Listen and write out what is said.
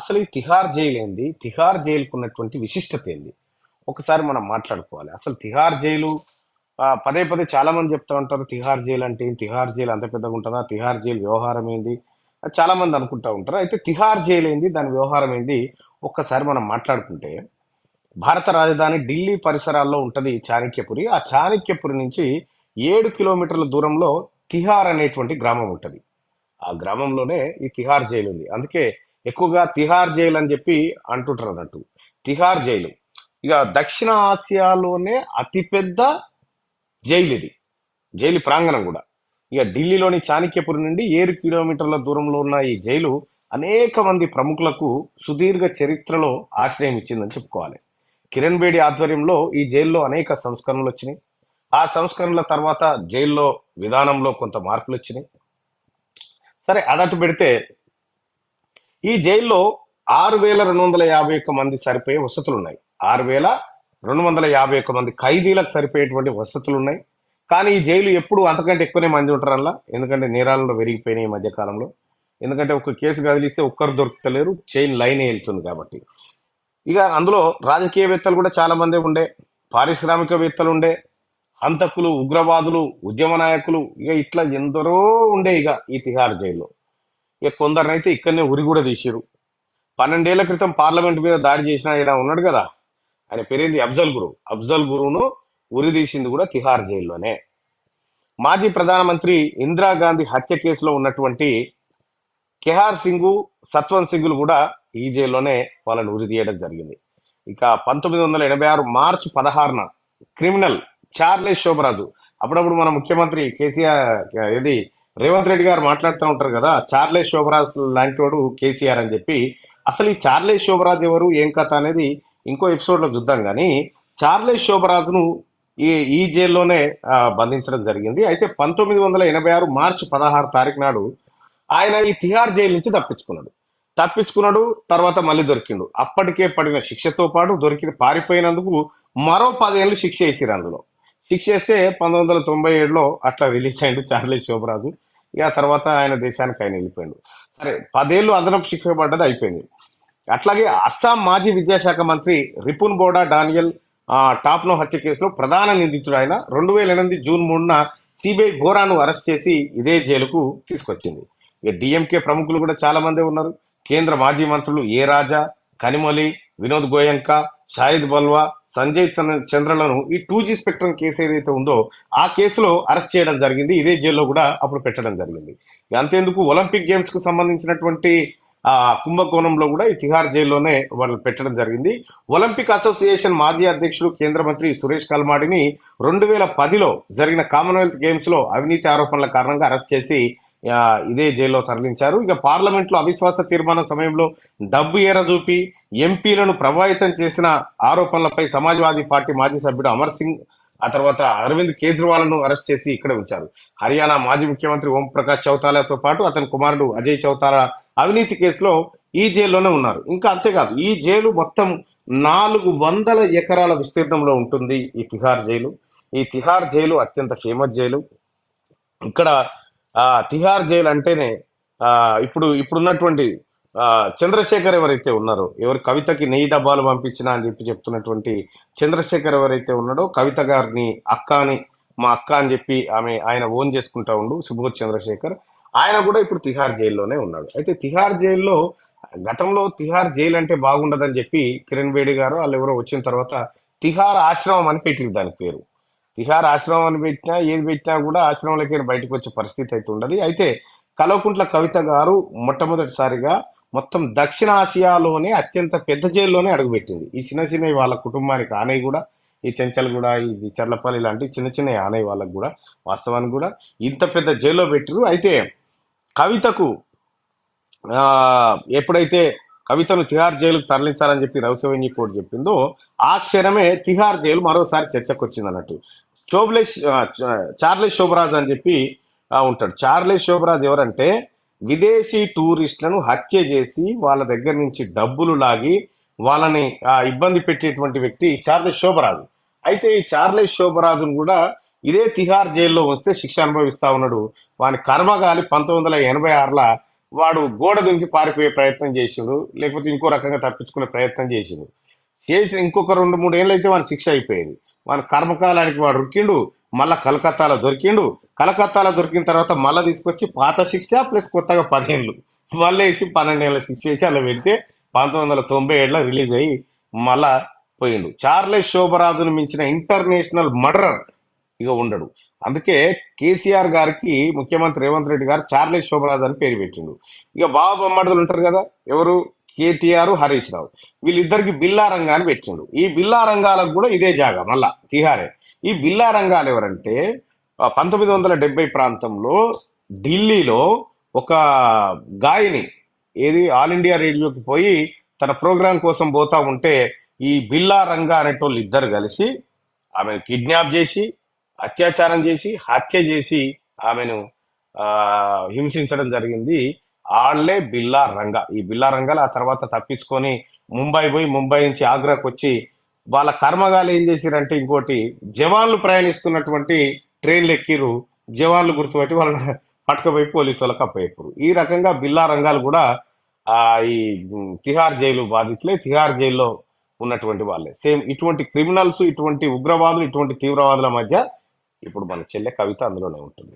అసలు ఈ తిహార్ జైలు ఏంది? తిహార్ జైలుకు ఉన్నటువంటి విశిష్టత ఏంది? ఒకసారి మనం మాట్లాడుకోవాలి. అసలు తిహార్ జైలు పదే పదే చాలా మంది చెప్తా ఉంటారు. తిహార్ జైలు అంటే ఏంటి? తిహార్ జైలు అంత పెద్దగా ఉంటుందా? తిహార్ జైలు వ్యవహారం ఏంది? చాలా మంది అనుకుంటా ఉంటారు. అయితే తిహార్ జైలు ఏంది? దాని వ్యవహారం ఏంది? ఒక్కసారి మనం మాట్లాడుకుంటే భారత రాజధాని ఢిల్లీ పరిసరాల్లో ఉంటది చాణక్యపురి. ఆ చాణక్యపురి నుంచి 7 కిలోమీటర్ల దూరంలో తిహార్ అనేటువంటి గ్రామం ఉంటది. ఆ గ్రామంలోనే ఈ తిహార్ జైలు ఉంది. అందుకే ఎక్కువగా తిహార్ జైలు అని చెప్పి అంటుంటారు అన్నట్టు. తిహార్ జైలు ఇక దక్షిణ ఆసియాలోనే అతిపెద్ద జైలు ఇది. జైలు ప్రాంగణం కూడా. ఇక ఢిల్లీలోని చాణక్యపురి నుండి 7 కిలోమీటర్ల దూరంలో ఉన్న ఈ జైలు అనేక మంది ప్రముఖులకు సుదీర్ఘ చరిత్రలో ఆశ్రయం ఇచ్చిందని చెప్పుకోవాలి. కిరణ్ బేడి ఆధ్వర్యంలో ఈ జైల్లో అనేక సంస్కరణలు వచ్చినాయి. ఆ సంస్కరణల తర్వాత జైల్లో విధానంలో కొంత మార్పులు వచ్చినాయి. సరే అదట్టు పెడితే ఈ జైల్లో 6,251 మంది సరిపోయే వసతులు ఉన్నాయి. 6,251 మంది ఖైదీలకు సరిపోయేటువంటి వసతులు ఉన్నాయి. కానీ ఈ జైలు ఎప్పుడు అంతకంటే ఎక్కువనే మంది ఉంటారల్లా. ఎందుకంటే నేరాలలో పెరిగిపోయినాయి ఈ మధ్య కాలంలో. ఎందుకంటే ఒక కేసు కదిలిస్తే ఒక్కరు దొరుకుతలేరు, చైన్ లైన్ వెళ్తుంది కాబట్టి. ఇక అందులో రాజకీయవేత్తలు కూడా చాలా మంది ఉండే, పారిశ్రామికవేత్తలు ఉండే, హంతకులు, ఉగ్రవాదులు, ఉద్యమ నాయకులు, ఇక ఇట్లా ఎందరో ఉండే ఇక ఈ తిహార్ జైల్లో. ఇక కొందరినైతే ఇక్కడనే ఉరి కూడా తీసిరు. 12 ఏళ్ల క్రితం పార్లమెంట్ మీద దాడి చేసిన ఆయన ఉన్నాడు కదా, ఆయన పేరేంది, అఫ్జల్ గురు. అఫ్జల్ గురువును ఉరి తీసింది కూడా తిహార్ జైల్లోనే. మాజీ ప్రధానమంత్రి ఇందిరాగాంధీ హత్య కేసులో ఉన్నటువంటి కెహార్ సింగ్, సత్వంత్ సింగ్లు కూడా ఈ జైల్లోనే వాళ్ళని ఉరి తీయడం జరిగింది. ఇక 1986 మార్చి 16న క్రిమినల్ చార్లెస్ శోభరాజు, అప్పుడప్పుడు మన ముఖ్యమంత్రి కేసీఆర్ ఇది రేవంత్ రెడ్డి గారు మాట్లాడుతూ ఉంటారు కదా, చార్లెస్ శోభరాజ్ లాంటి వాడు కేసీఆర్ అని చెప్పి. అసలు ఈ చార్లెస్ శోభరాజ్ ఎవరు, ఏం కథ అనేది ఇంకో ఎపిసోడ్లో చూద్దాం. కానీ చార్లెస్ శోభరాజును ఈ జైల్లోనే బంధించడం జరిగింది. అయితే 1986 మార్చి 16 తారీఖు నాడు ఆయన ఈ తిహార్ జైలు నుంచి తప్పించుకున్నాడు. తర్వాత మళ్ళీ దొరికిండు. అప్పటికే పడిన శిక్షతో పాటు పారిపోయినందుకు మరో 10 ఏళ్ళు శిక్ష వేసిరు. అందులో శిక్ష వేస్తే 1997లో అట్లా రిలీజ్ అయ్యిండు చార్లెస్ శోభరాజు. ఇక తర్వాత ఆయన దేశానికి ఆయన వెళ్ళిపోయాడు. సరే 10 ఏళ్ళు అదనపు శిక్ష పడ్డది, అయిపోయింది. అట్లాగే అస్సాం మాజీ విద్యాశాఖ మంత్రి రిపున్ బోడా డానియల్ టాప్నో హత్య కేసులో ప్రధాన నిందితుడు ఆయన 2008 జూన్ 3న సిబిఐ ఘోరాను అరెస్ట్ చేసి ఇదే జైలుకు తీసుకొచ్చింది. ఇక డిఎంకే ప్రముఖులు కూడా చాలా మంది ఉన్నారు. కేంద్ర మాజీ మంత్రులు ఏ రాజా, కనిమొలి, వినోద్ గోయంక, షాహిద్ బల్వా, సంజయ్ చంద్రలను ఈ 2G స్పెక్ట్రమ్ కేసు ఏదైతే ఉందో ఆ కేసులో అరెస్ట్ చేయడం జరిగింది. ఇదే జైల్లో కూడా అప్పుడు పెట్టడం జరిగింది. అంతేందుకు ఒలింపిక్ గేమ్స్ కు సంబంధించినటువంటి కుంభకోణంలో కూడా ఈ తిహార్ జైల్లోనే వాళ్ళు పెట్టడం జరిగింది. ఒలింపిక్ అసోసియేషన్ మాజీ అధ్యక్షుడు కేంద్ర మంత్రి సురేష్ కల్మాడిని 2010లో జరిగిన కామన్వెల్త్ గేమ్స్ లో అవినీతి ఆరోపణల కారణంగా అరెస్ట్ చేసి ఇదే జైల్లో తరలించారు. ఇక పార్లమెంట్ లో అవిశ్వాస తీర్మానం సమయంలో డబ్బు ఎరచూపి ఎంపీలను ప్రభావితం చేసిన ఆరోపణలపై సమాజ్వాదీ పార్టీ మాజీ సభ్యుడు అమర్ సింగ్, ఆ తర్వాత అరవింద్ కేజ్రీవాల్ను అరెస్ట్ చేసి ఇక్కడ ఉంచారు. హర్యానా మాజీ ముఖ్యమంత్రి ఓం ప్రకాష్ చౌతాలాతో పాటు అతని కుమారుడు అజయ్ చౌతాలా అవినీతి కేసులో ఈ జైల్లోనే ఉన్నారు. ఇంకా అంతేకాదు, ఈ జైలు మొత్తం 400 ఎకరాల విస్తీర్ణంలో ఉంటుంది ఈ తిహార్ జైలు. ఈ తిహార్ జైలు అత్యంత ఫేమస్ జైలు. ఇక్కడ తిహార్ జైలు అంటేనే ఇప్పుడున్నటువంటి చంద్రశేఖర్ ఎవరైతే ఉన్నారో, ఎవరు కవితకి 1000 డబ్బాలు పంపించినా అని చెప్పి చెప్తున్నటువంటి చంద్రశేఖర్ ఎవరైతే ఉన్నాడో, కవిత గారిని మా అక్క అని చెప్పి ఆయన ఓన్ చేసుకుంటా ఉండు సుబోధ్ చంద్రశేఖర్, ఆయన కూడా ఇప్పుడు తిహార్ జైల్లోనే ఉన్నాడు. అయితే తిహార్ జైల్లో గతంలో తిహార్ జైలు అంటే బాగుండదని చెప్పి కిరణ్ బేడి గారు వాళ్ళు ఎవరో వచ్చిన తర్వాత తిహార్ ఆశ్రమం అని పెట్టింది దాని పేరు. తిహార్ ఆశ్రమం అని పెట్టినా ఏది పెట్టినా కూడా ఆశ్రమంలోకి బయటకు వచ్చే పరిస్థితి అయితే ఉండదు. అయితే కల్వకుంట్ల కవిత గారు మొట్టమొదటిసారిగా మొత్తం దక్షిణ ఆసియాలోనే అత్యంత పెద్ద జైల్లోనే అడుగుపెట్టింది. ఈ చిన్న వాళ్ళ కుటుంబానికి ఆనయ్య కూడా, ఈ చెంచల్ కూడా, ఈ చర్లపల్లి లాంటి చిన్న ఆనయ్య వాళ్ళకు కూడా వాస్తవానికి కూడా ఇంత పెద్ద జైల్లో పెట్టిరు. అయితే కవితకు ఎప్పుడైతే కవితను తిహార్ జైలుకు తరలించాలని చెప్పి రౌసవెన్యూ కోర్టు చెప్పిందో ఆ క్షణమే తిహార్ జైలు మరోసారి చర్చకు వచ్చింది అన్నట్టు. చార్లెస్ శోభరాజ్ అని చెప్పి ఉంటాడు. చార్లెస్ శోభరాజ్ ఎవరంటే విదేశీ టూరిస్టులను హత్య చేసి వాళ్ళ దగ్గర నుంచి డబ్బులు లాగి వాళ్ళని ఇబ్బంది పెట్టేటువంటి వ్యక్తి చార్లెస్ శోభరాజు. అయితే ఈ చార్లెస్ శోభరాజును కూడా ఇదే తిహార్ జైల్లో వస్తే శిక్ష అనుభవిస్తా ఉన్నాడు. వాని కర్మగాలి 1986ల వాడు గోడ దుంకి పారిపోయే ప్రయత్నం చేసిండు, లేకపోతే ఇంకో రకంగా తప్పించుకునే ప్రయత్నం చేసిండు. చేసి ఇంకొక 2-3 ఏళ్ళు అయితే వాని శిక్ష అయిపోయేది. వాని కర్మకాలానికి వాడు రుక్కిండు, మళ్ళా కలకత్తాలో దొరికిండు. కలకత్తాలో దొరికిన తర్వాత మళ్ళా తీసుకొచ్చి పాత శిక్ష ప్లస్ కొత్తగా 10 ఏళ్ళు మళ్ళీ వేసి 12 ఏళ్ళ శిక్ష వేసి అలా పెడితే 1997లో రిలీజ్ అయ్యి మళ్ళా పోయిండు. చార్లెస్ శోభరాజును మించిన ఇంటర్నేషనల్ మర్డరర్ ఇక ఉండడు. అందుకే కేసీఆర్ గారికి ముఖ్యమంత్రి రేవంత్ రెడ్డి గారు చార్లెస్ శోభరాజ్ అని పేరు పెట్టిండు. ఇక బావ బొమ్మడుదులు ఉంటారు కదా, ఎవరు, కేటీఆర్, హరీష్ రావు, వీళ్ళిద్దరికి బిల్లా రంగాన్ని పెట్టిండు. ఈ బిల్లా రంగాలకు కూడా ఇదే జాగా మళ్ళా తిహారే. ఈ బిల్లా రంగాలు ఎవరంటే 1970 ప్రాంతంలో ఢిల్లీలో ఒక గాయని ఏది ఆల్ ఇండియా రేడియోకి పోయి తన ప్రోగ్రాం కోసం పోతా ఉంటే ఈ బిల్లా రంగా అనేటోళ్ళు ఇద్దరు కలిసి ఆమెను కిడ్నాప్ చేసి అత్యాచారం చేసి హత్య చేసి ఆమెను ఆ హింసించడం జరిగింది. ఆళ్లే బిల్లా రంగా. ఈ బిల్లా రంగాలు ఆ తర్వాత తప్పించుకొని ముంబై పోయి, ముంబై నుంచి ఆగ్రాకు వచ్చి వాళ్ళ కర్మగాలు ఏం చేసిరంటే ఇంకోటి, జవాన్లు ప్రయాణిస్తున్నటువంటి ట్రైన్లు ఎక్కిరు, జవాన్లు గుర్తుపట్టి వాళ్ళని పట్టుకుపోయి పోలీసు వాళ్ళకి అప్పయ్యారు. ఈ రకంగా బిల్లా రంగాలు కూడా ఆ ఈ తిహార్ జైలు బాధితులే, తిహార్ జైల్లో ఉన్నటువంటి వాళ్ళే. సేమ్ ఇటువంటి క్రిమినల్స్, ఇటువంటి ఉగ్రవాదులు, ఇటువంటి తీవ్రవాదుల మధ్య ఇప్పుడు మన చెల్లె కవిత అందులోనే ఉంటుంది.